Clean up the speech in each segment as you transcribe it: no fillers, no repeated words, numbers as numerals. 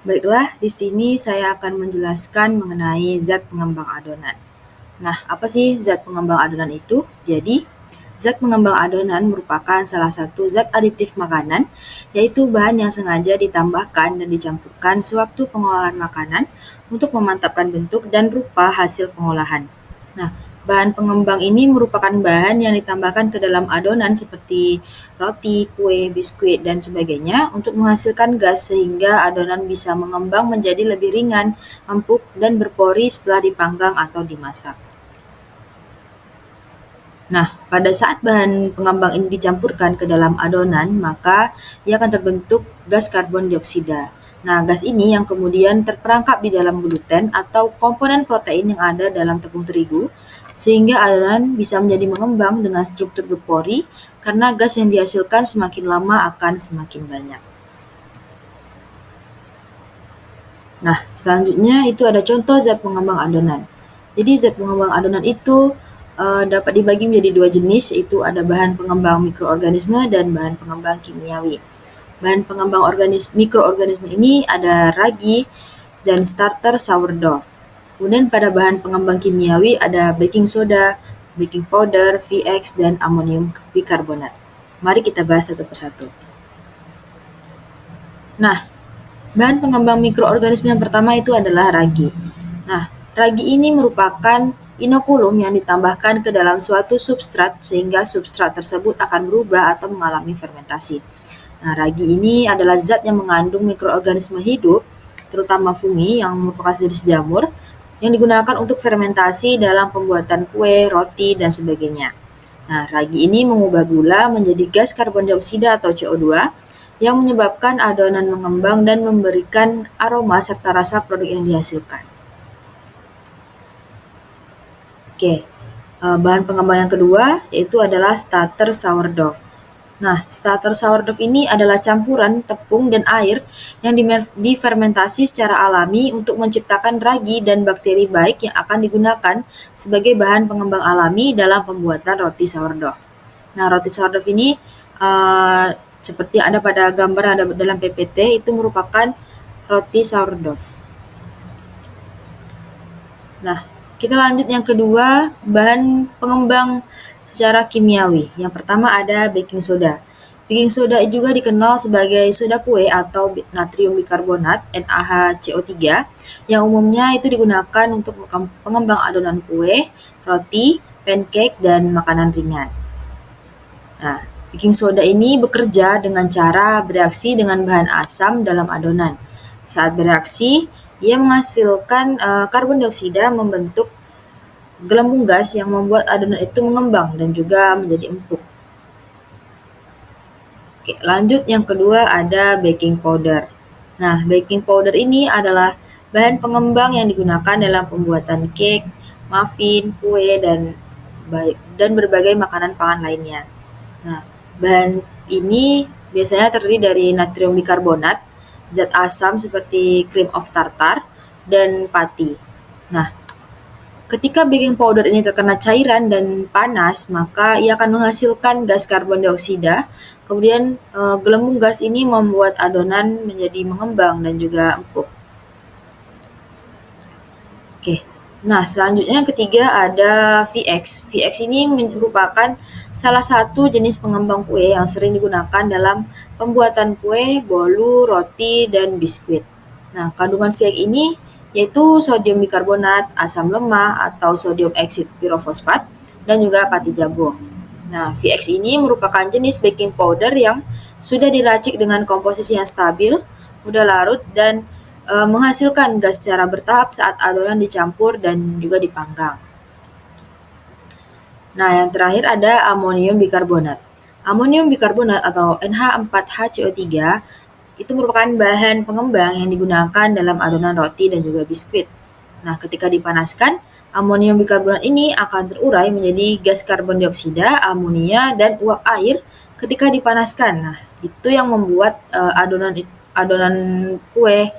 Baiklah, di sini saya akan menjelaskan mengenai zat pengembang adonan. Nah, apa sih zat pengembang adonan itu? Jadi, zat pengembang adonan merupakan salah satu zat aditif makanan, yaitu bahan yang sengaja ditambahkan dan dicampurkan sewaktu pengolahan makanan untuk memantapkan bentuk dan rupa hasil pengolahan. Nah, bahan pengembang ini merupakan bahan yang ditambahkan ke dalam adonan seperti roti, kue, biskuit, dan sebagainya untuk menghasilkan gas sehingga adonan bisa mengembang menjadi lebih ringan, empuk, dan berpori setelah dipanggang atau dimasak. Nah, pada saat bahan pengembang ini dicampurkan ke dalam adonan, maka ia akan terbentuk gas karbon dioksida. Nah, gas ini yang kemudian terperangkap di dalam gluten atau komponen protein yang ada dalam tepung terigu, sehingga adonan bisa menjadi mengembang dengan struktur berpori karena gas yang dihasilkan semakin lama akan semakin banyak. Nah, selanjutnya itu ada contoh zat pengembang adonan. Jadi zat pengembang adonan itu dapat dibagi menjadi dua jenis, yaitu ada bahan pengembang mikroorganisme dan bahan pengembang kimiawi. Bahan pengembang mikroorganisme ini ada ragi dan starter sourdough. Kemudian pada bahan pengembang kimiawi ada baking soda, baking powder, VX, dan amonium bikarbonat. Mari kita bahas satu persatu. Nah, bahan pengembang mikroorganisme yang pertama itu adalah ragi. Nah, ragi ini merupakan inokulum yang ditambahkan ke dalam suatu substrat sehingga substrat tersebut akan berubah atau mengalami fermentasi. Nah, ragi ini adalah zat yang mengandung mikroorganisme hidup, terutama fungi yang merupakan jenis jamur, yang digunakan untuk fermentasi dalam pembuatan kue, roti, dan sebagainya. Nah, ragi ini mengubah gula menjadi gas karbon dioksida atau CO2 yang menyebabkan adonan mengembang dan memberikan aroma serta rasa produk yang dihasilkan. Oke, bahan pengembang yang kedua yaitu adalah starter sourdough. Nah, starter sourdough ini adalah campuran tepung dan air yang difermentasi secara alami untuk menciptakan ragi dan bakteri baik yang akan digunakan sebagai bahan pengembang alami dalam pembuatan roti sourdough. Nah, roti sourdough ini seperti ada pada gambar ada dalam PPT itu merupakan roti sourdough. Nah, kita lanjut yang kedua, bahan pengembang secara kimiawi. Yang pertama ada baking soda. Baking soda juga dikenal sebagai soda kue atau natrium bikarbonat NaHCO3 yang umumnya itu digunakan untuk pengembang adonan kue, roti, pancake, dan makanan ringan. Nah, baking soda ini bekerja dengan cara bereaksi dengan bahan asam dalam adonan. Saat bereaksi, ia menghasilkan karbon dioksida membentuk gelembung gas yang membuat adonan itu mengembang dan juga menjadi empuk. Oke, lanjut yang kedua ada baking powder. Nah, baking powder ini adalah bahan pengembang yang digunakan dalam pembuatan cake, muffin, kue, dan berbagai makanan pangan lainnya. Nah, bahan ini biasanya terdiri dari natrium bikarbonat, zat asam seperti cream of tartar, dan pati. Nah, ketika baking powder ini terkena cairan dan panas, maka ia akan menghasilkan gas karbon dioksida. Kemudian gelembung gas ini membuat adonan menjadi mengembang dan juga empuk. Oke. Nah, selanjutnya yang ketiga ada VX. VX ini merupakan salah satu jenis pengembang kue yang sering digunakan dalam pembuatan kue, bolu, roti, dan biskuit. Nah, kandungan VX ini yaitu sodium bikarbonat, asam lemah atau sodium oksid pirofosfat, dan juga pati jago. Nah, VX ini merupakan jenis baking powder yang sudah diracik dengan komposisi yang stabil, mudah larut, dan menghasilkan gas secara bertahap saat adonan dicampur dan juga dipanggang. Nah, yang terakhir ada amonium bikarbonat. Amonium bikarbonat atau NH4HCO3 itu merupakan bahan pengembang yang digunakan dalam adonan roti dan juga biskuit. Nah, ketika dipanaskan, amonium bikarbonat ini akan terurai menjadi gas karbon dioksida, amonia, dan uap air ketika dipanaskan. Nah, itu yang membuat adonan kue,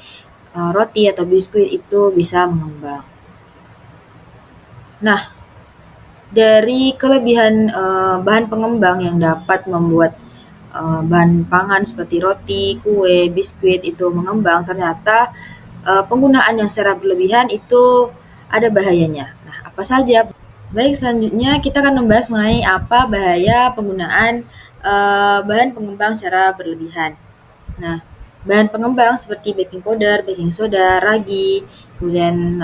roti atau biskuit itu bisa mengembang. Nah, dari kelebihan bahan pengembang yang dapat membuat bahan pangan seperti roti, kue, biskuit itu mengembang, ternyata penggunaan yang secara berlebihan itu ada bahayanya. Nah, apa saja? Baik, selanjutnya kita akan membahas mengenai apa bahaya penggunaan bahan pengembang secara berlebihan. Nah, bahan pengembang seperti baking powder, baking soda, ragi, kemudian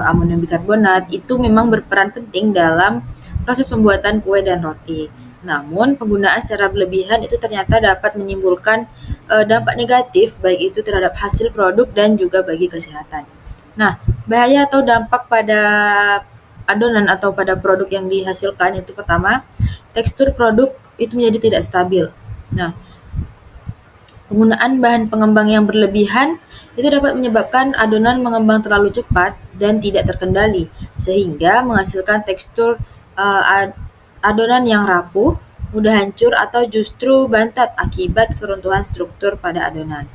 amonium bikarbonat itu memang berperan penting dalam proses pembuatan kue dan roti. Namun, penggunaan secara berlebihan itu ternyata dapat menimbulkan dampak negatif baik itu terhadap hasil produk dan juga bagi kesehatan. Nah, bahaya atau dampak pada adonan atau pada produk yang dihasilkan itu pertama, tekstur produk itu menjadi tidak stabil. Nah, penggunaan bahan pengembang yang berlebihan itu dapat menyebabkan adonan mengembang terlalu cepat dan tidak terkendali, sehingga menghasilkan tekstur adonan yang rapuh, mudah hancur atau justru bantat akibat keruntuhan struktur pada adonan.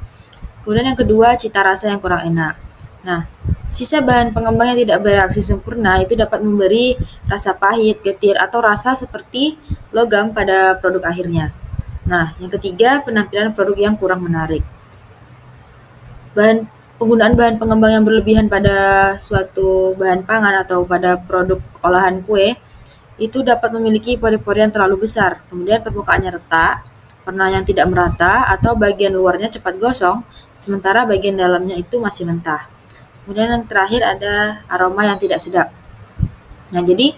Kemudian yang kedua, cita rasa yang kurang enak. Nah, sisa bahan pengembang yang tidak bereaksi sempurna itu dapat memberi rasa pahit, getir, atau rasa seperti logam pada produk akhirnya. Nah, yang ketiga, penampilan produk yang kurang menarik. Penggunaan bahan pengembang yang berlebihan pada suatu bahan pangan atau pada produk olahan kue itu dapat memiliki pori-pori yang terlalu besar, kemudian permukaannya retak, warna yang tidak merata, atau bagian luarnya cepat gosong, sementara bagian dalamnya itu masih mentah. Kemudian yang terakhir ada aroma yang tidak sedap. Nah, jadi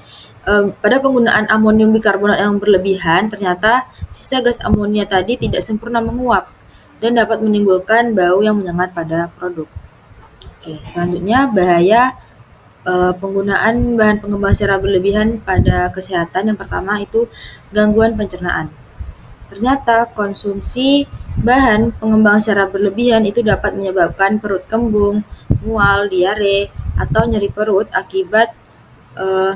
pada penggunaan amonium bikarbonat yang berlebihan, ternyata sisa gas amonia tadi tidak sempurna menguap dan dapat menimbulkan bau yang menyengat pada produk. Oke, selanjutnya bahaya penggunaan bahan pengembang secara berlebihan pada kesehatan. Yang pertama itu gangguan pencernaan. Ternyata konsumsi bahan pengembang secara berlebihan itu dapat menyebabkan perut kembung, mual, diare, atau nyeri perut eh,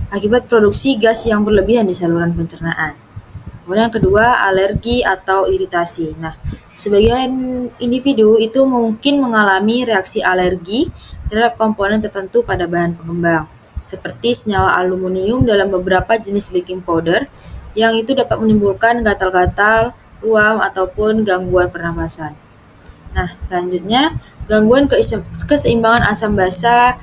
akibat produksi gas yang berlebihan di saluran pencernaan. Kemudian yang kedua, alergi atau iritasi. Nah, sebagian individu itu mungkin mengalami reaksi alergi terhadap komponen tertentu pada bahan pengembang, seperti senyawa aluminium dalam beberapa jenis baking powder yang itu dapat menimbulkan gatal-gatal, ruam, ataupun gangguan pernapasan. Nah, selanjutnya, gangguan keseimbangan asam basa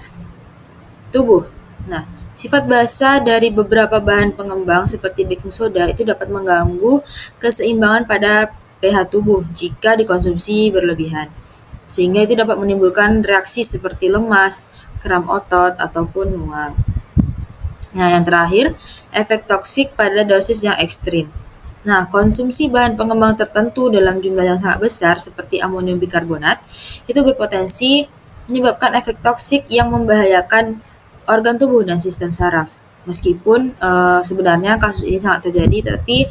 tubuh. Nah, sifat basa dari beberapa bahan pengembang seperti baking soda itu dapat mengganggu keseimbangan pada pH tubuh jika dikonsumsi berlebihan, sehingga itu dapat menimbulkan reaksi seperti lemas, kram otot, ataupun mual. Nah, yang terakhir, efek toksik pada dosis yang ekstrim. Nah, konsumsi bahan pengembang tertentu dalam jumlah yang sangat besar seperti amonium bikarbonat itu berpotensi menyebabkan efek toksik yang membahayakan organ tubuh dan sistem saraf. Meskipun sebenarnya kasus ini sangat terjadi, tapi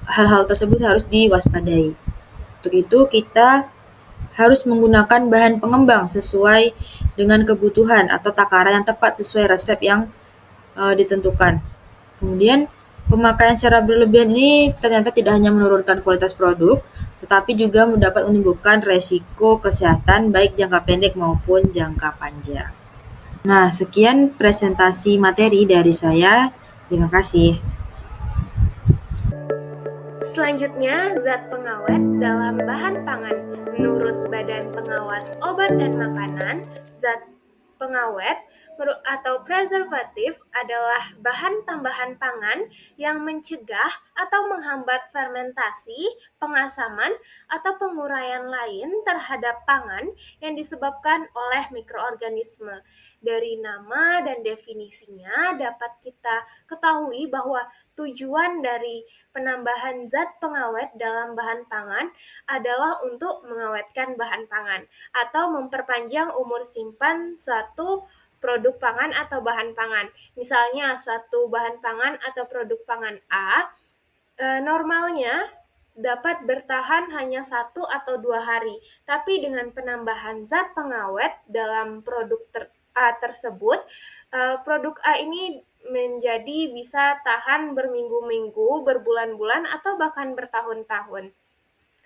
hal-hal tersebut harus diwaspadai. Untuk itu, kita harus menggunakan bahan pengembang sesuai dengan kebutuhan atau takaran yang tepat sesuai resep yang ditentukan. Kemudian pemakaian secara berlebihan ini ternyata tidak hanya menurunkan kualitas produk, tetapi juga dapat menimbulkan resiko kesehatan baik jangka pendek maupun jangka panjang. Nah, sekian presentasi materi dari saya. Terima kasih. Selanjutnya, zat pengawet dalam bahan pangan. Menurut Badan Pengawas Obat dan Makanan, zat pengawet atau preservatif adalah bahan tambahan pangan yang mencegah atau menghambat fermentasi, pengasaman, atau penguraian lain terhadap pangan yang disebabkan oleh mikroorganisme. Dari nama dan definisinya dapat kita ketahui bahwa tujuan dari penambahan zat pengawet dalam bahan pangan adalah untuk mengawetkan bahan pangan atau memperpanjang umur simpan suatu produk pangan atau bahan pangan. Misalnya suatu bahan pangan atau produk pangan A normalnya dapat bertahan hanya 1 atau 2 hari, tapi dengan penambahan zat pengawet dalam produk A tersebut, produk A ini menjadi bisa tahan berminggu-minggu, berbulan-bulan, atau bahkan bertahun-tahun.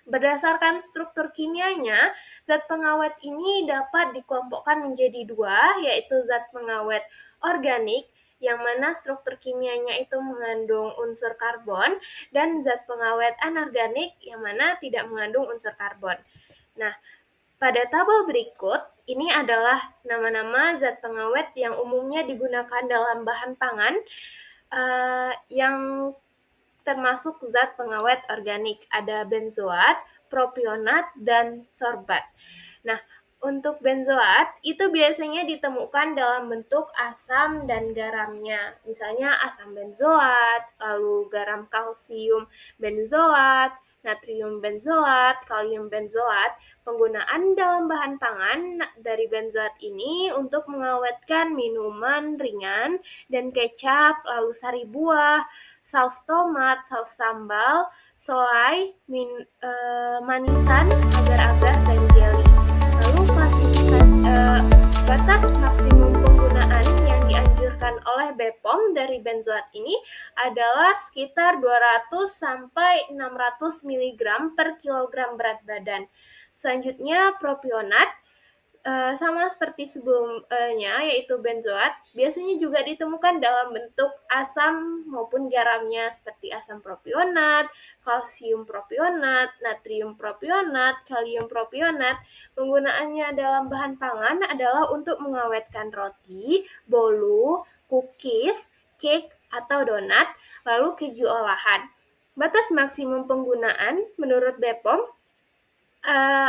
Berdasarkan struktur kimianya, zat pengawet ini dapat dikelompokkan menjadi 2, yaitu zat pengawet organik yang mana struktur kimianya itu mengandung unsur karbon, dan zat pengawet anorganik yang mana tidak mengandung unsur karbon. Nah, pada tabel berikut, ini adalah nama-nama zat pengawet yang umumnya digunakan dalam bahan pangan yang termasuk zat pengawet organik. Ada benzoat, propionat, dan sorbat. Nah, untuk benzoat itu biasanya ditemukan dalam bentuk asam dan garamnya. Misalnya asam benzoat, lalu garam kalsium benzoat, natrium benzoat, kalium benzoat. Penggunaan dalam bahan pangan dari benzoat ini untuk mengawetkan minuman ringan dan kecap, lalu sari buah, saus tomat, saus sambal, selai, manisan, agar-agar, dan jelly. Lalu batas maksimum penggunaan yang dianjurkan oleh BPOM dari benzoat ini adalah sekitar 200 sampai 600 mg per kilogram berat badan. Selanjutnya propionat, sama seperti sebelumnya yaitu benzoat, biasanya juga ditemukan dalam bentuk asam maupun garamnya seperti asam propionat, kalsium propionat, natrium propionat, kalium propionat. Penggunaannya dalam bahan pangan adalah untuk mengawetkan roti, bolu, cookies, cake, atau donat, lalu keju olahan. Batas maksimum penggunaan menurut BPOM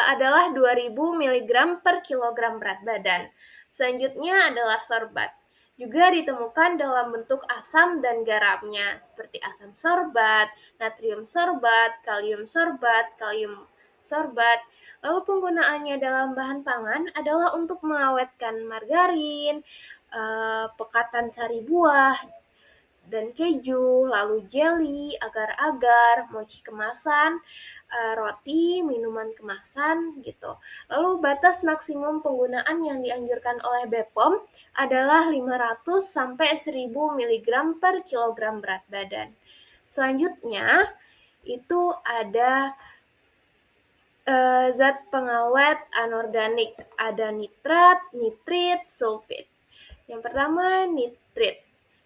adalah 2000 mg per kilogram berat badan. Selanjutnya adalah sorbat. Juga ditemukan dalam bentuk asam dan garamnya, seperti asam sorbat, natrium sorbat, kalium sorbat, kalium sorbat. Lalu penggunaannya dalam bahan pangan adalah untuk mengawetkan margarin, pekatan sari buah, dan keju, lalu jelly, agar-agar, mochi kemasan, roti, minuman kemasan, gitu. Lalu batas maksimum penggunaan yang dianjurkan oleh BPOM adalah 500 sampai 1000 mg per kilogram berat badan. Selanjutnya, itu ada zat pengawet anorganik. Ada nitrat, nitrit, sulfit. Yang pertama, nitrit.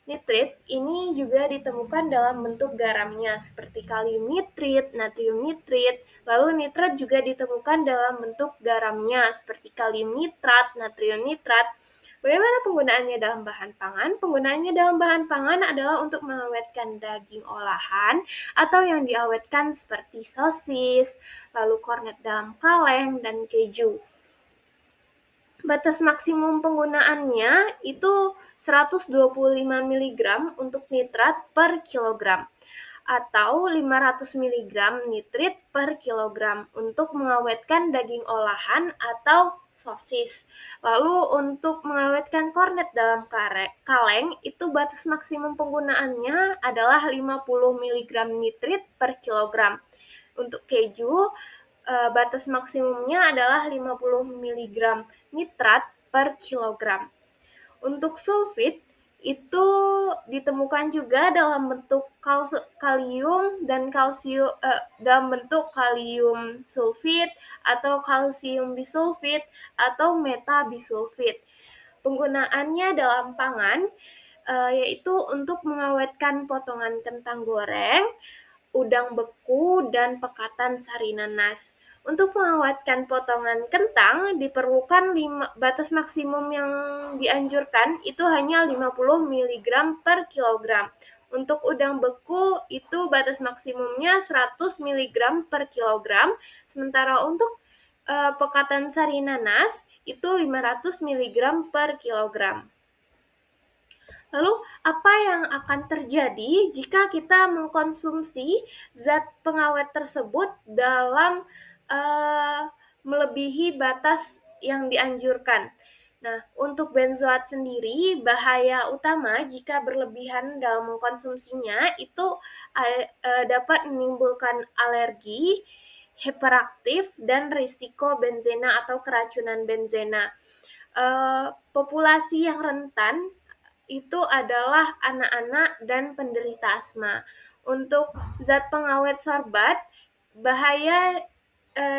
Nitrit ini juga ditemukan dalam bentuk garamnya seperti kalium nitrit, natrium nitrit. Lalu nitrat juga ditemukan dalam bentuk garamnya seperti kalium nitrat, natrium nitrat. Bagaimana penggunaannya dalam bahan pangan? Penggunaannya dalam bahan pangan adalah untuk mengawetkan daging olahan atau yang diawetkan seperti sosis, lalu kornet dalam kaleng, dan keju. Batas maksimum penggunaannya itu 125 mg untuk nitrat per kilogram atau 500 mg nitrit per kilogram untuk mengawetkan daging olahan atau sosis. Lalu untuk mengawetkan kornet dalam kaleng itu batas maksimum penggunaannya adalah 50 mg nitrit per kilogram. Untuk keju, batas maksimumnya adalah 50 mg nitrat per kilogram. Untuk sulfit itu ditemukan juga dalam bentuk kalium dan kalsium dalam bentuk kalium sulfit atau kalsium bisulfit atau metabisulfit. Penggunaannya dalam pangan yaitu untuk mengawetkan potongan kentang goreng, udang beku, dan pekatan sari nanas. Untuk mengawetkan potongan kentang diperlukan batas maksimum yang dianjurkan itu hanya 50 mg per kilogram. Untuk udang beku itu batas maksimumnya 100 mg per kilogram, sementara untuk pekatan sari nanas itu 500 mg per kilogram. Lalu, apa yang akan terjadi jika kita mengkonsumsi zat pengawet tersebut dalam melebihi batas yang dianjurkan? Nah, untuk benzoat sendiri, bahaya utama jika berlebihan dalam mengkonsumsinya itu dapat menimbulkan alergi, hiperaktif, dan risiko benzena atau keracunan benzena. Populasi yang rentan itu adalah anak-anak dan penderita asma. Untuk zat pengawet sorbat, bahaya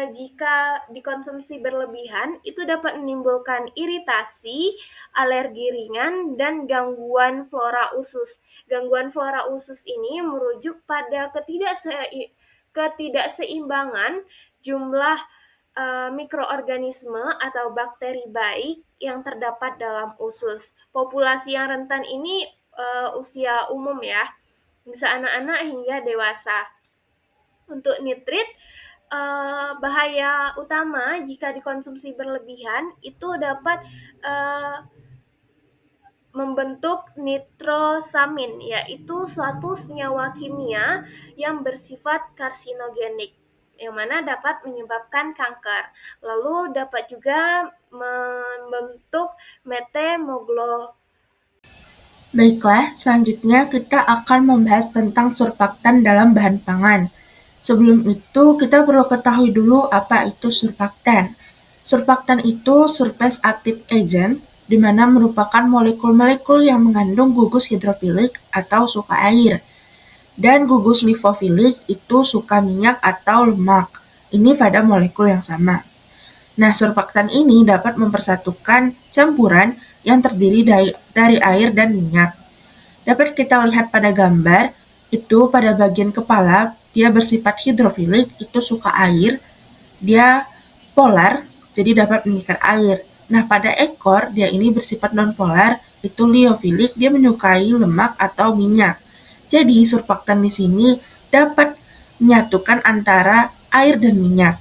jika dikonsumsi berlebihan itu dapat menimbulkan iritasi, alergi ringan, dan gangguan flora usus. Gangguan flora usus ini merujuk pada ketidakseimbangan jumlah mikroorganisme atau bakteri baik yang terdapat dalam usus. Populasi yang rentan ini usia umum ya, bisa anak-anak hingga dewasa. Untuk nitrit, bahaya utama jika dikonsumsi berlebihan itu dapat membentuk nitrosamin, yaitu suatu senyawa kimia yang bersifat karsinogenik, yang mana dapat menyebabkan kanker. Lalu dapat juga membentuk methemoglobin. Baiklah, selanjutnya kita akan membahas tentang surfaktan dalam bahan pangan. Sebelum itu, kita perlu ketahui dulu apa itu surfaktan. Surfaktan itu surface active agent, di mana merupakan molekul-molekul yang mengandung gugus hidrofilik atau suka air. Dan gugus lipofilik itu suka minyak atau lemak. Ini pada molekul yang sama. Nah, surfaktan ini dapat mempersatukan campuran yang terdiri dari air dan minyak. Dapat kita lihat pada gambar, itu pada bagian kepala, dia bersifat hidrofilik, itu suka air, dia polar, jadi dapat mengikat air. Nah, pada ekor, dia ini bersifat nonpolar, itu liofilik, dia menyukai lemak atau minyak. Jadi, surfaktan di sini dapat menyatukan antara air dan minyak.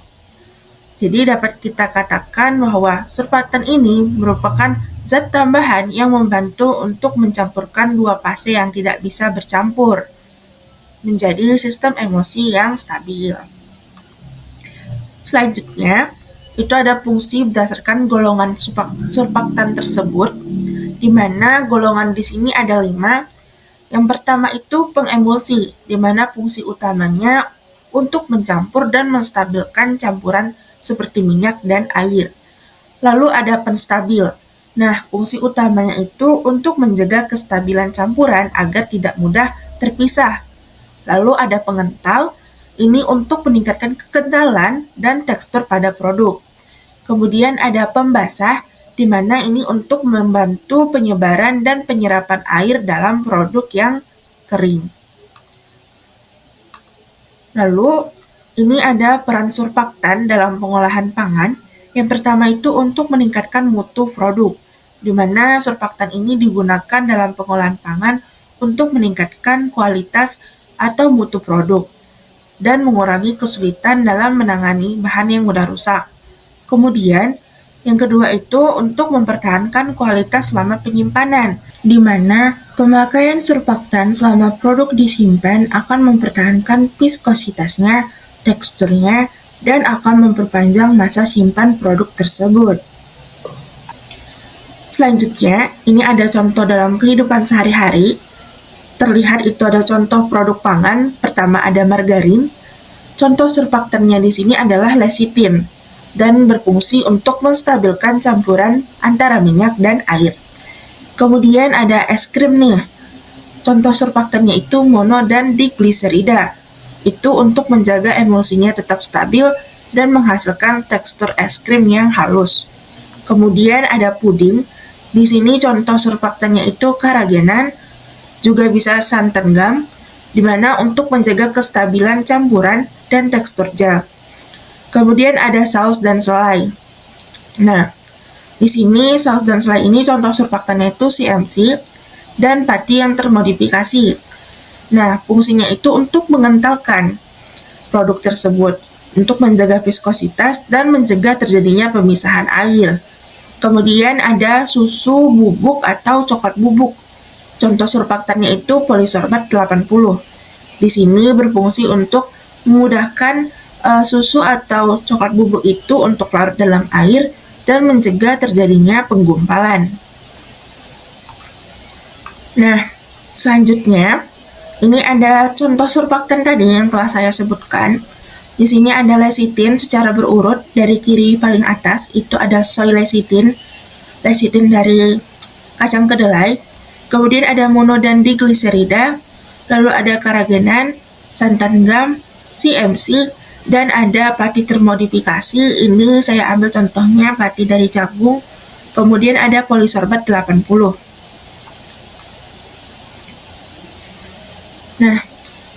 Jadi dapat kita katakan bahwa surfaktan ini merupakan zat tambahan yang membantu untuk mencampurkan dua fase yang tidak bisa bercampur menjadi sistem emosi yang stabil. Selanjutnya, itu ada fungsi berdasarkan golongan surfaktan tersebut, di mana golongan di sini ada 5. Yang pertama itu pengemulsi, di mana fungsi utamanya untuk mencampur dan menstabilkan campuran seperti minyak dan air. Lalu ada penstabil. Nah, fungsi utamanya itu untuk menjaga kestabilan campuran agar tidak mudah terpisah. Lalu ada pengental, ini untuk meningkatkan kekentalan dan tekstur pada produk. Kemudian ada pembasah, di mana ini untuk membantu penyebaran dan penyerapan air dalam produk yang kering. Lalu, ini ada peran surfaktan dalam pengolahan pangan. Yang pertama itu untuk meningkatkan mutu produk, di mana surfaktan ini digunakan dalam pengolahan pangan untuk meningkatkan kualitas atau mutu produk dan mengurangi kesulitan dalam menangani bahan yang mudah rusak. Kemudian, yang kedua itu untuk mempertahankan kualitas selama penyimpanan, di mana pemakaian surfaktan selama produk disimpan akan mempertahankan viskositasnya, teksturnya, dan akan memperpanjang masa simpan produk tersebut. Selanjutnya, ini ada contoh dalam kehidupan sehari-hari. Terlihat itu ada contoh produk pangan. Pertama ada margarin. Contoh surfaktannya di sini adalah lecitin dan berfungsi untuk menstabilkan campuran antara minyak dan air. Kemudian ada es krim nih. Contoh surfaktannya itu mono dan digliserida. Itu untuk menjaga emulsinya tetap stabil dan menghasilkan tekstur es krim yang halus. Kemudian ada puding. Di sini contoh surfaktannya itu karagenan, juga bisa santan gam, di mana untuk menjaga kestabilan campuran dan tekstur gel. Kemudian ada saus dan selai. Nah, di sini saus dan selai ini contoh surfaktannya itu CMC dan pati yang termodifikasi. Nah, fungsinya itu untuk mengentalkan produk tersebut, untuk menjaga viskositas dan mencegah terjadinya pemisahan air. Kemudian ada susu bubuk atau coklat bubuk. Contoh surfaktannya itu polisorbat 80. Di sini berfungsi untuk memudahkan susu atau coklat bubuk itu untuk larut dalam air dan mencegah terjadinya penggumpalan. Nah, selanjutnya ini ada contoh surfaktan tadi yang telah saya sebutkan. Di sini ada lecitin secara berurut dari kiri paling atas, itu ada soy lecitin dari kacang kedelai. Kemudian ada mono dan digliserida, lalu ada karagenan, santan gam, CMC, Dan ada pati termodifikasi, ini saya ambil contohnya pati dari jagung. Kemudian ada polisorbat 80. Nah,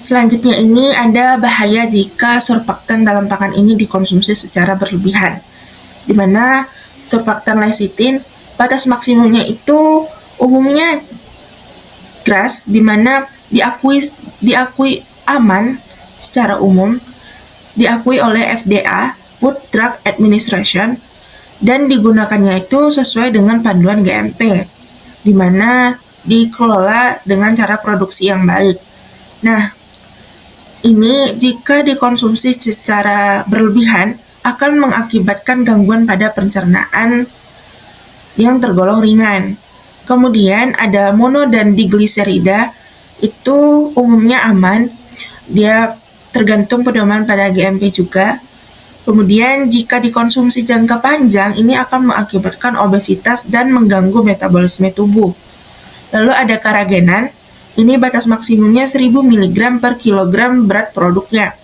selanjutnya ini ada bahaya jika surfaktan dalam pakan ini dikonsumsi secara berlebihan, di mana surfaktan lecithin batas maksimumnya itu umumnya GRAS, di mana diakui aman secara umum, diakui oleh FDA (Food Drug Administration), dan digunakannya itu sesuai dengan panduan GMP, di mana dikelola dengan cara produksi yang baik. Nah, ini jika dikonsumsi secara berlebihan akan mengakibatkan gangguan pada pencernaan yang tergolong ringan. Kemudian ada mono dan digliserida, itu umumnya aman, dia tergantung pedoman pada GMP juga. Kemudian jika dikonsumsi jangka panjang, ini akan mengakibatkan obesitas dan mengganggu metabolisme tubuh. Lalu ada karagenan, ini batas maksimumnya 1000 mg per kilogram berat produknya.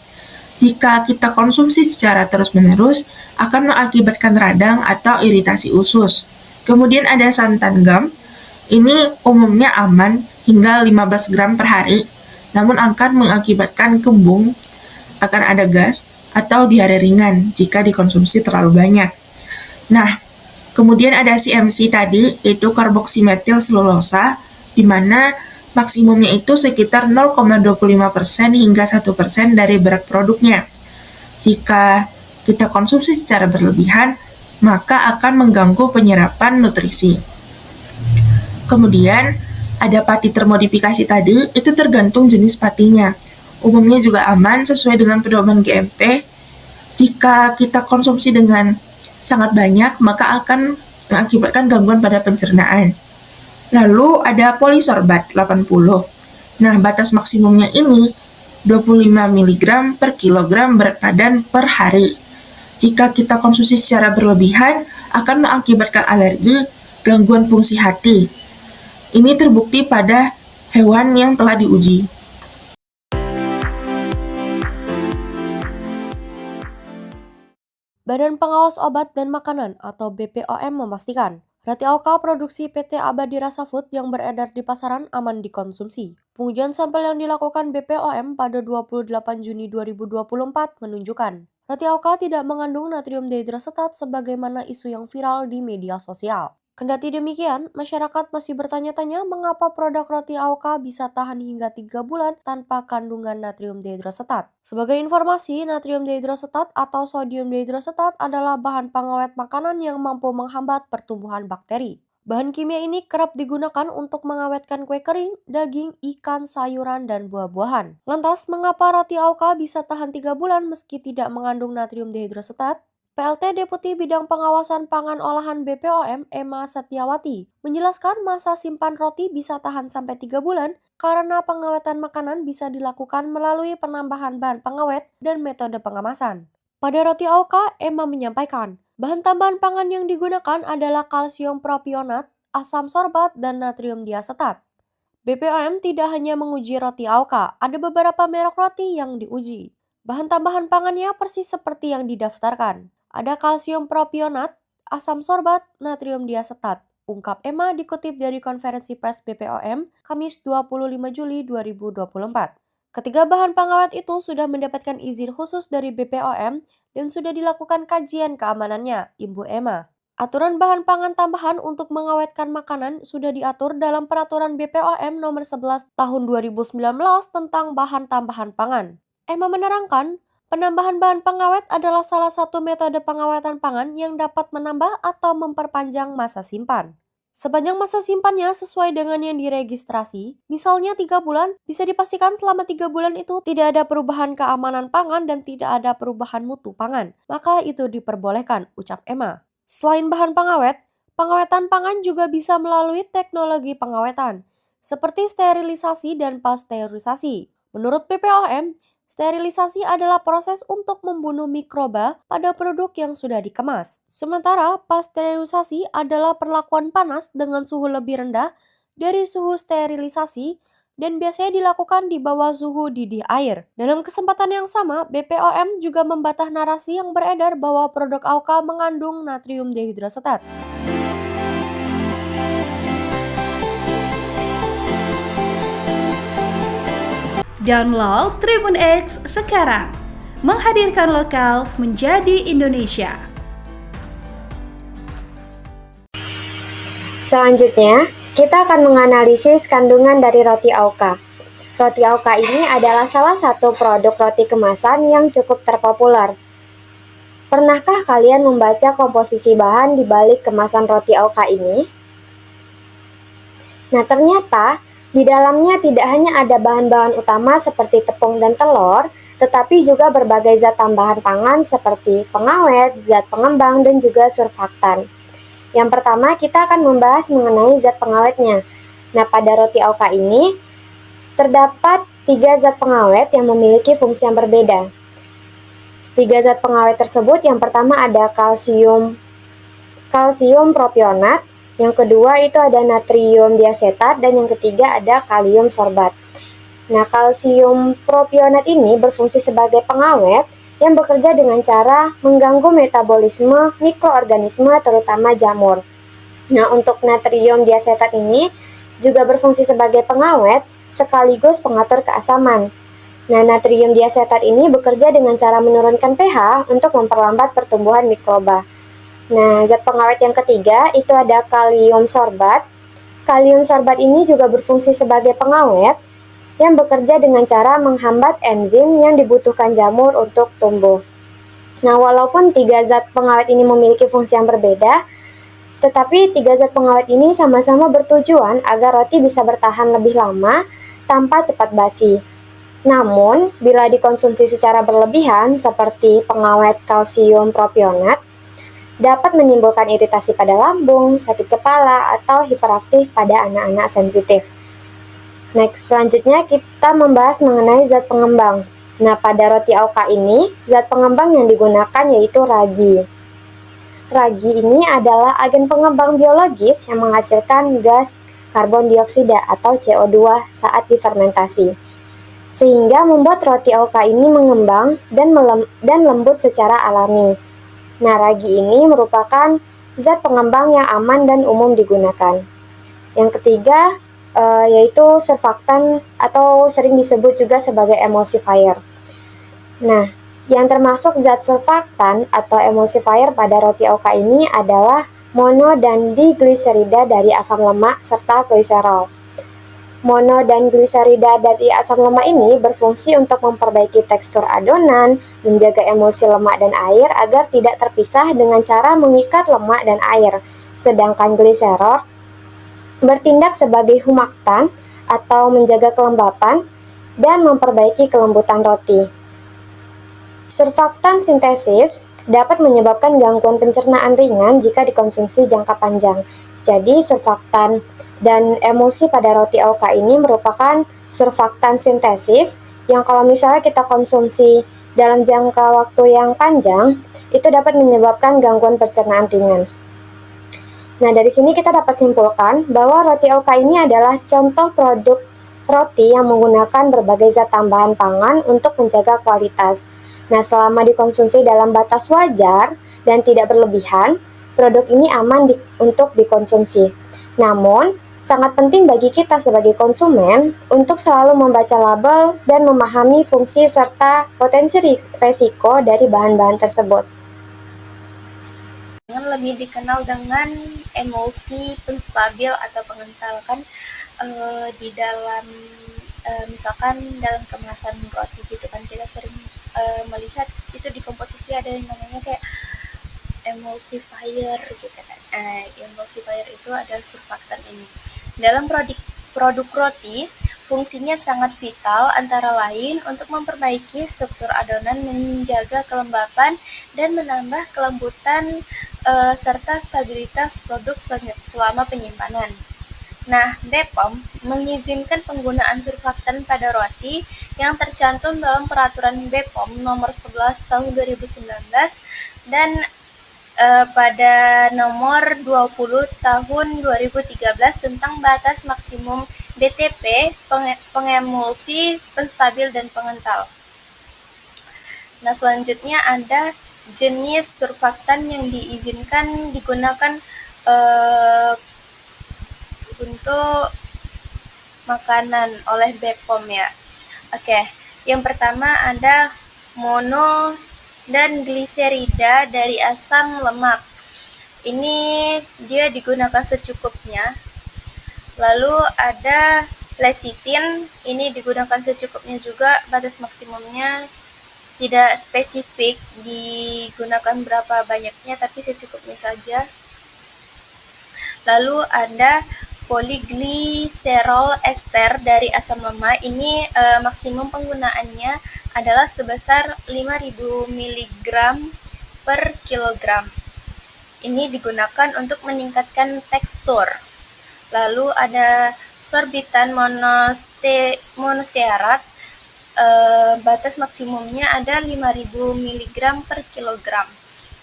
Jika kita konsumsi secara terus-menerus, akan mengakibatkan radang atau iritasi usus. Kemudian ada santan gum, ini umumnya aman hingga 15 gram per hari, namun akan mengakibatkan kembung, akan ada gas, atau diare ringan jika dikonsumsi terlalu banyak. Nah, kemudian ada CMC tadi, yaitu karboksimetil selulosa, di mana maksimumnya itu sekitar 0,25% hingga 1% dari berat produknya. Jika kita konsumsi secara berlebihan, maka akan mengganggu penyerapan nutrisi. Kemudian ada pati termodifikasi tadi, itu tergantung jenis patinya. Umumnya juga aman sesuai dengan pedoman GMP. Jika kita konsumsi dengan sangat banyak, maka akan mengakibatkan gangguan pada pencernaan. Lalu ada polisorbat 80. Nah, batas maksimumnya ini 25 mg per kilogram berat badan per hari. Jika kita konsumsi secara berlebihan, akan mengakibatkan alergi, gangguan fungsi hati. Ini terbukti pada hewan yang telah diuji. Badan Pengawas Obat dan Makanan atau BPOM memastikan roti AOK produksi PT Abadi Rasa Food yang beredar di pasaran aman dikonsumsi. Pengujian sampel yang dilakukan BPOM pada 28 Juni 2024 menunjukkan roti AOK tidak mengandung natrium dihidrosetat sebagaimana isu yang viral di media sosial. Kendati demikian, masyarakat masih bertanya-tanya mengapa produk roti AOK bisa tahan hingga 3 bulan tanpa kandungan natrium dihidrosetat. Sebagai informasi, natrium dihidrosetat atau sodium dihidrosetat adalah bahan pengawet makanan yang mampu menghambat pertumbuhan bakteri. Bahan kimia ini kerap digunakan untuk mengawetkan kue kering, daging, ikan, sayuran, dan buah-buahan. Lantas, mengapa roti AOK bisa tahan 3 bulan meski tidak mengandung natrium dihidrosetat? PLT Deputi Bidang Pengawasan Pangan Olahan BPOM, Emma Setiawati, menjelaskan masa simpan roti bisa tahan sampai 3 bulan karena pengawetan makanan bisa dilakukan melalui penambahan bahan pengawet dan metode pengemasan. Pada roti AOK, Emma menyampaikan, bahan tambahan pangan yang digunakan adalah kalsium propionat, asam sorbat, dan natrium diasetat. BPOM tidak hanya menguji roti AOK, ada beberapa merek roti yang diuji. Bahan tambahan pangannya persis seperti yang didaftarkan. Ada kalsium propionat, asam sorbat, natrium diasetat, ungkap Emma dikutip dari konferensi pers BPOM, Kamis 25 Juli 2024. Ketiga bahan pengawet itu sudah mendapatkan izin khusus dari BPOM dan sudah dilakukan kajian keamanannya, Ibu Emma. Aturan bahan pangan tambahan untuk mengawetkan makanan sudah diatur dalam Peraturan BPOM Nomor 11 Tahun 2019 tentang bahan tambahan pangan. Emma menerangkan, penambahan bahan pengawet adalah salah satu metode pengawetan pangan yang dapat menambah atau memperpanjang masa simpan. Sepanjang masa simpannya sesuai dengan yang diregistrasi, misalnya 3 bulan, bisa dipastikan selama 3 bulan itu tidak ada perubahan keamanan pangan dan tidak ada perubahan mutu pangan. Maka itu diperbolehkan, ucap Emma. Selain bahan pengawet, pengawetan pangan juga bisa melalui teknologi pengawetan, seperti sterilisasi dan pasteurisasi. Menurut BPOM, sterilisasi adalah proses untuk membunuh mikroba pada produk yang sudah dikemas. Sementara pasteurisasi adalah perlakuan panas dengan suhu lebih rendah dari suhu sterilisasi dan biasanya dilakukan di bawah suhu didih air. Dalam kesempatan yang sama, BPOM juga membantah narasi yang beredar bahwa produk AOK mengandung natrium dihidrosetat. Download Tribun X sekarang. Menghadirkan lokal menjadi Indonesia. Selanjutnya, kita akan menganalisis kandungan dari roti AOK. Roti AOK ini adalah salah satu produk roti kemasan yang cukup terpopuler. Pernahkah kalian membaca komposisi bahan di balik kemasan roti AOK ini? Nah, ternyata di dalamnya tidak hanya ada bahan-bahan utama seperti tepung dan telur, tetapi juga berbagai zat tambahan pangan seperti pengawet, zat pengembang, dan juga surfaktan. Yang pertama, kita akan membahas mengenai zat pengawetnya. Nah, pada roti AOK ini, terdapat 3 zat pengawet yang memiliki fungsi yang berbeda. 3 zat pengawet tersebut, yang pertama ada kalsium propionat, yang kedua itu ada natrium diasetat, dan yang ketiga ada kalium sorbat. Nah, kalsium propionat ini berfungsi sebagai pengawet yang bekerja dengan cara mengganggu metabolisme mikroorganisme terutama jamur. Nah, untuk natrium diasetat ini juga berfungsi sebagai pengawet sekaligus pengatur keasaman. Nah, natrium diasetat ini bekerja dengan cara menurunkan pH untuk memperlambat pertumbuhan mikroba. Nah, zat pengawet yang ketiga itu ada kalium sorbat. Kalium sorbat ini juga berfungsi sebagai pengawet yang bekerja dengan cara menghambat enzim yang dibutuhkan jamur untuk tumbuh. Nah, walaupun 3 zat pengawet ini memiliki fungsi yang berbeda, tetapi 3 zat pengawet ini sama-sama bertujuan agar roti bisa bertahan lebih lama tanpa cepat basi. Namun, bila dikonsumsi secara berlebihan seperti pengawet kalsium propionat, dapat menimbulkan iritasi pada lambung, sakit kepala, atau hiperaktif pada anak-anak sensitif. Next, selanjutnya kita membahas mengenai zat pengembang. Nah, pada roti AOK ini, zat pengembang yang digunakan yaitu ragi. Ragi ini adalah agen pengembang biologis yang menghasilkan gas karbon dioksida atau CO2 saat difermentasi, sehingga membuat roti AOK ini mengembang dan lembut secara alami. Nah, ragi ini merupakan zat pengembang yang aman dan umum digunakan. Yang ketiga, yaitu surfaktan atau sering disebut juga sebagai emulsifier. Nah, yang termasuk zat surfaktan atau emulsifier pada roti AOK ini adalah mono dan digliserida dari asam lemak serta gliserol. Mono dan gliserida dari asam lemak ini berfungsi untuk memperbaiki tekstur adonan, menjaga emulsi lemak dan air agar tidak terpisah dengan cara mengikat lemak dan air. Sedangkan gliserol bertindak sebagai humektan atau menjaga kelembapan dan memperbaiki kelembutan roti. Surfaktan sintesis dapat menyebabkan gangguan pencernaan ringan jika dikonsumsi jangka panjang. Jadi, surfaktan dan emulsi pada roti AOK ini merupakan surfaktan sintesis yang kalau misalnya kita konsumsi dalam jangka waktu yang panjang, itu dapat menyebabkan gangguan pencernaan ringan. Nah, dari sini kita dapat simpulkan bahwa roti AOK ini adalah contoh produk roti yang menggunakan berbagai zat tambahan pangan untuk menjaga kualitas. Nah, selama dikonsumsi dalam batas wajar dan tidak berlebihan, produk ini aman untuk dikonsumsi. Namun, sangat penting bagi kita sebagai konsumen untuk selalu membaca label dan memahami fungsi serta potensi resiko dari bahan-bahan tersebut. Lebih dikenal dengan emulsi penstabil atau pengental kan di dalam misalkan dalam kemasan roti gitu kan kita sering melihat itu di komposisi ada yang namanya kayak emulsifier gitu kan. Emulsifier itu adalah surfaktan ini. Dalam produk roti, fungsinya sangat vital antara lain untuk memperbaiki struktur adonan, menjaga kelembapan, dan menambah kelembutan serta stabilitas produk selama penyimpanan. Nah, BPOM mengizinkan penggunaan surfaktan pada roti yang tercantum dalam Peraturan BPOM Nomor 11 Tahun 2019 dan pada nomor 20 tahun 2013 tentang batas maksimum BTP, pengemulsi, penstabil, dan pengental. Nah, selanjutnya ada jenis surfaktan yang diizinkan digunakan untuk makanan oleh BPOM ya. Oke, yang pertama ada mono dan gliserida dari asam lemak. Ini dia digunakan secukupnya. Lalu ada lecithin, ini digunakan secukupnya juga, batas maksimumnya tidak spesifik digunakan berapa banyaknya, tapi secukupnya saja. Lalu ada poliglycerol ester dari asam lemak. Ini maksimum penggunaannya adalah sebesar 5.000 mg per kilogram. Ini digunakan untuk meningkatkan tekstur. Lalu ada sorbitan monostearat, batas maksimumnya ada 5.000 mg per kilogram.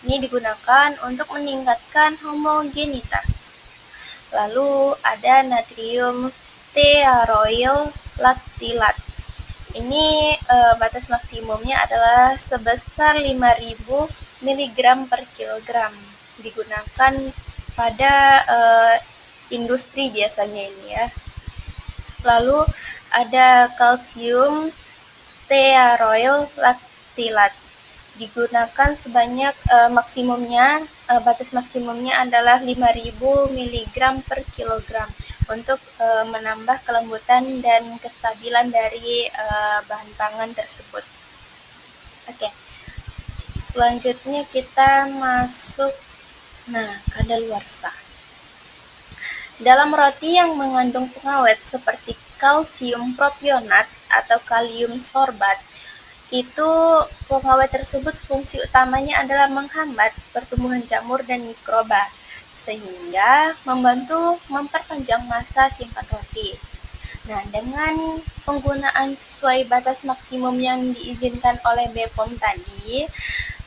Ini digunakan untuk meningkatkan homogenitas. Lalu ada natrium stearoyl lactylat. Ini batas maksimumnya adalah sebesar 5.000 mg per kilogram. Digunakan pada industri biasanya ini ya. Lalu ada kalsium stearoyl lactylat. Digunakan sebanyak batas maksimumnya adalah 5.000 mg per kilogram untuk menambah kelembutan dan kestabilan dari bahan pangan tersebut. Oke. Selanjutnya kita masuk kadaluarsa. Dalam roti yang mengandung pengawet seperti kalsium propionat atau kalium sorbat, itu pengawet tersebut fungsi utamanya adalah menghambat pertumbuhan jamur dan mikroba, sehingga membantu memperpanjang masa simpan roti. Nah, dengan penggunaan sesuai batas maksimum yang diizinkan oleh BPOM tadi,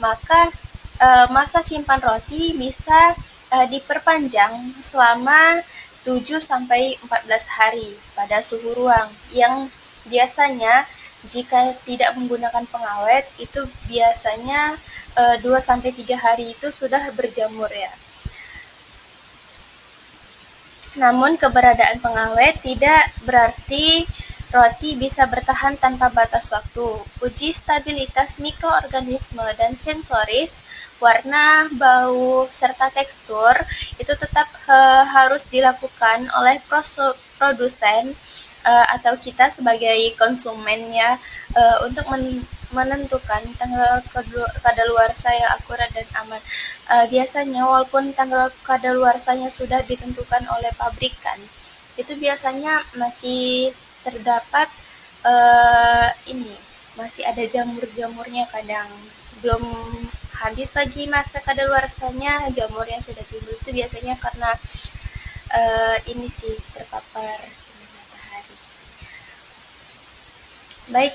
maka masa simpan roti bisa diperpanjang selama 7-14 hari pada suhu ruang yang biasanya jika tidak menggunakan pengawet itu biasanya 2-3 hari itu sudah berjamur ya. Namun keberadaan pengawet tidak berarti roti bisa bertahan tanpa batas waktu. Uji stabilitas mikroorganisme dan sensoris, warna, bau, serta tekstur itu tetap harus dilakukan oleh produsen atau kita sebagai konsumennya untuk menentukan tanggal kadaluarsa yang akurat dan aman. Biasanya walaupun tanggal kadaluarsanya sudah ditentukan oleh pabrikan, itu biasanya masih terdapat masih ada jamur-jamurnya, kadang belum habis lagi masa kadaluarsanya, jamur yang sudah timbul itu biasanya karena terpapar sinar matahari. Baik,